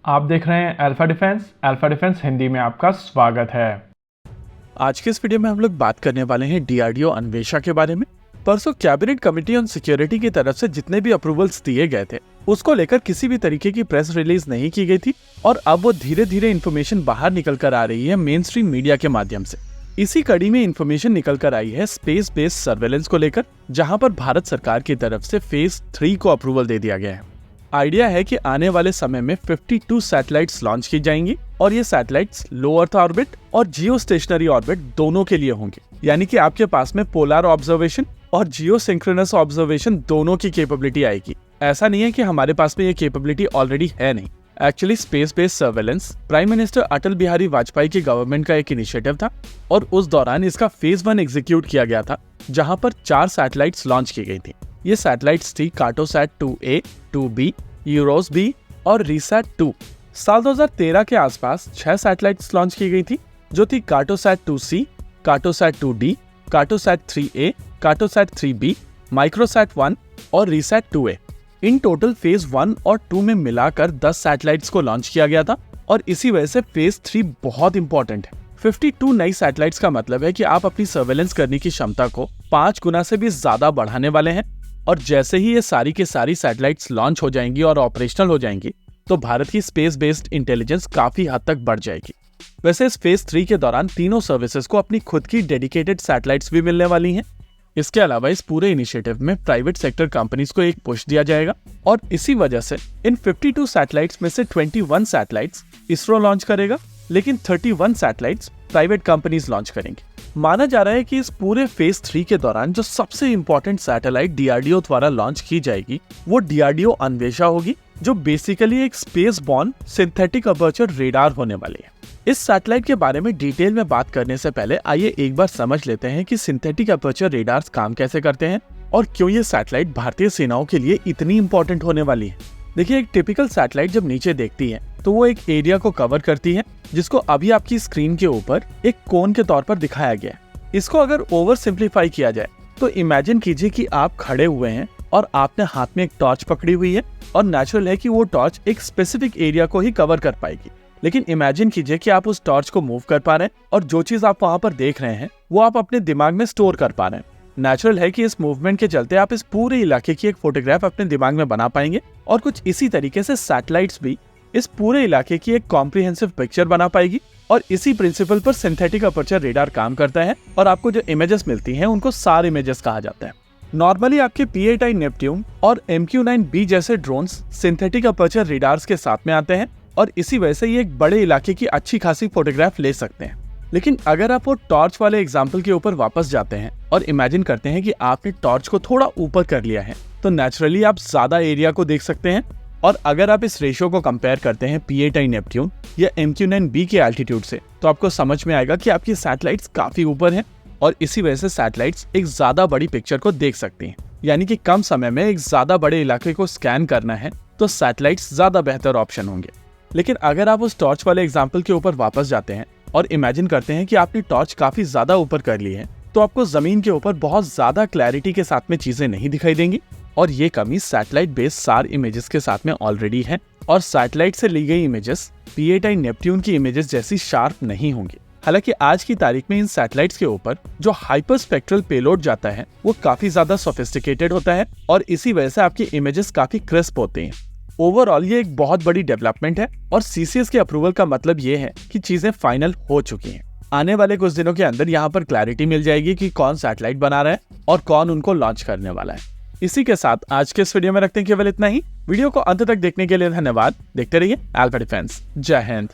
आप देख रहे हैं अल्फा डिफेंस हिंदी में आपका स्वागत है। आज के इस वीडियो में हम लोग बात करने वाले हैं डीआरडीओ अन्वेषा के बारे में। परसों कैबिनेट कमेटी ऑन सिक्योरिटी की तरफ से जितने भी अप्रूवल्स दिए गए थे उसको लेकर किसी भी तरीके की प्रेस रिलीज नहीं की गई थी और अब वो धीरे धीरे इन्फॉर्मेशन बाहर निकल कर आ रही है मेन स्ट्रीम मीडिया के माध्यम से। इसी कड़ी में इन्फॉर्मेशन निकल कर आई है स्पेस बेस्ड सर्वेलेंस को लेकर, जहां पर भारत सरकार की तरफ से फेज 3 को अप्रूवल दे दिया गया है। आइडिया है कि आने वाले समय में 52 सैटेलाइट्स लॉन्च की जाएंगी और ये सैटेलाइट्स लो अर्थ ऑर्बिट और जियो स्टेशनरी ऑर्बिट दोनों के लिए होंगे, यानी कि आपके पास में पोलर ऑब्जर्वेशन और जियो सिंक्रोनस ऑब्जर्वेशन दोनों की कैपेबिलिटी आएगी। ऐसा नहीं है कि हमारे पास में ये कैपेबिलिटी ऑलरेडी है, नहीं। Actually space based surveillance prime minister Atal Bihari Vajpayee की गवर्नमेंट का एक इनिशिएटिव था और उस दौरान इसका फेज 1 एग्जीक्यूट किया गया था, जहां पर 4 सैटेलाइट्स लॉन्च की गई थी। ये सैटेलाइट्स थी Cartosat 2A, 2B, EROS B और रीसैट 2। साल 2013 के आसपास 6 सैटेलाइट्स लॉन्च की गई थी, जो थी Cartosat 2C, Cartosat 2D, Cartosat 3A, Cartosat 3B, Microsat 1 और RISAT 2A। In total phase 1 और 2 में मिलाकर 10 सैटेलाइट्स को लॉन्च किया गया था और इसी वजह से फेज 3 बहुत इंपॉर्टेंट है। 52 नई सैटेलाइट्स का मतलब है कि आप अपनी सर्वेलेंस करने की क्षमता को 5 गुना से भी ज्यादा बढ़ाने वाले हैं और जैसे ही ये सारी की सारी सैटेलाइट्स लॉन्च हो जाएंगी और ऑपरेशनल हो जाएंगी तो भारत की स्पेस बेस्ड इंटेलिजेंस काफी हद तक बढ़ जाएगी। वैसे इस फेज 3 के दौरान तीनों सर्विसेज को अपनी खुद की डेडिकेटेड सैटेलाइट्स भी मिलने वाली हैं। इसके अलावा इस पूरे इनिशिएटिव में प्राइवेट सेक्टर कंपनीज को एक पुश दिया जाएगा और इसी वजह से इन 52 सैटेलाइट्स में से 21 सैटेलाइट्स इसरो लॉन्च करेगा, लेकिन 31 सैटेलाइट्स प्राइवेट कंपनीज लॉन्च करेंगे। माना जा रहा है कि इस पूरे फेज 3 के दौरान जो सबसे इंपॉर्टेंट सैटेलाइट डीआरडीओ द्वारा लॉन्च की जाएगी वो डीआरडीओ अन्वेषा होगी, जो बेसिकली एक space born synthetic aperture radar होने वाली है। इस सैटेलाइट के बारे में डिटेल में बात करने से पहले आइए एक बार समझ लेते हैं कि सिंथेटिक अपर्चर रेडार्स काम कैसे करते हैं और क्यों ये सैटेलाइट भारतीय सेनाओं के लिए इतनी इंपॉर्टेंट होने वाली है। देखिए, एक टिपिकल सैटेलाइट जब नीचे देखती है तो वो एक एरिया को कवर करती है, जिसको अभी आपकी स्क्रीन के ऊपर एक कोन के तौर पर दिखाया गया है। इसको अगर ओवर सिंप्लीफाई किया जाए तो इमेजिन कीजिए कि आप खड़े हुए हैं और आपने हाथ में एक टॉर्च पकड़ी हुई है और नेचुरल है कि वो टॉर्च एक स्पेसिफिक एरिया को ही कवर कर पाएगी। लेकिन इमेजिन कीजिए कि आप उस टॉर्च को मूव कर पा रहे हैं और जो चीज आप वहां पर देख रहे हैं वो आप अपने दिमाग में स्टोर कर पा रहे हैं। नेचुरल है कि इस मूवमेंट के चलते आप इस पूरे इलाके की एक फोटोग्राफ अपने दिमाग में बना पाएंगे और कुछ इसी तरीके से सैटेलाइट्स भी इस पूरे इलाके की एक कॉम्प्रिहेंसिव पिक्चर बना पाएगी और इसी प्रिंसिपल पर सिंथेटिक अपर्चर रेडार काम करता है और आपको जो इमेजेस मिलती हैं उनको सार इमेजेस कहा जाता है। नॉर्मली आपके P8I नेपट्यून और MQ-9B जैसे ड्रोन्स सिंथेटिक अपर्चर रेडार्स के साथ में आते हैं और इसी वजह से ये एक बड़े इलाके की अच्छी खासी फोटोग्राफ ले सकते हैं। लेकिन अगर आप वो टॉर्च वाले एग्जाम्पल के ऊपर वापस जाते हैं और इमेजिन करते हैं कि आपने टॉर्च को थोड़ा ऊपर कर लिया है तो नेचुरली आप ज्यादा एरिया को देख सकते हैं। और अगर आप इस रेशियो को कंपेयर करते हैं P8I नेपट्यून या MQ-9B के एल्टीट्यूड से तो आपको समझ में आएगा कि आपकी सैटेलाइट्स काफी ऊपर हैं और इसी वजह से सैटेलाइट्स एक ज्यादा बड़ी पिक्चर को देख सकती हैं। यानी कि कम समय में एक ज्यादा बड़े इलाके को स्कैन करना है तो सैटेलाइट्स ज्यादा बेहतर ऑप्शन होंगे। लेकिन अगर आप उस टॉर्च वाले एग्जाम्पल के ऊपर वापस जाते हैं और इमेजिन करते हैं कि आपने टॉर्च काफी ज्यादा ऊपर कर ली है तो आपको जमीन के ऊपर बहुत ज्यादा क्लैरिटी के साथ में चीजें नहीं दिखाई देंगी और ये कमी सैटेलाइट बेस्ड सार इमेजेस के साथ में ऑलरेडी है और सैटेलाइट से ली गई इमेजेस P8I नेपट्यून की इमेजेस जैसी शार्प नहीं होंगी। हालांकि आज की तारीख में इन सैटेलाइट्स के ऊपर जो हाइपर स्पेक्ट्रल पेलोड जाता है वो काफी ज्यादा सोफिस्टिकेटेड होता है और इसी वजह से आपकी इमेजेस काफी क्रिस्प होती हैं। ओवरऑल ये एक बहुत बड़ी डेवलपमेंट है और CCS के अप्रूवल का मतलब ये है कि चीजें फाइनल हो चुकी हैं। आने वाले कुछ दिनों के अंदर यहाँ पर क्लैरिटी मिल जाएगी कि कौन सैटेलाइट बना रहा है और कौन उनको लॉन्च करने वाला है। इसी के साथ आज के इस वीडियो में रखते हैं केवल इतना ही। वीडियो को अंत तक देखने के लिए धन्यवाद। देखते रहिए अल्फा डिफेंस। जय हिंद।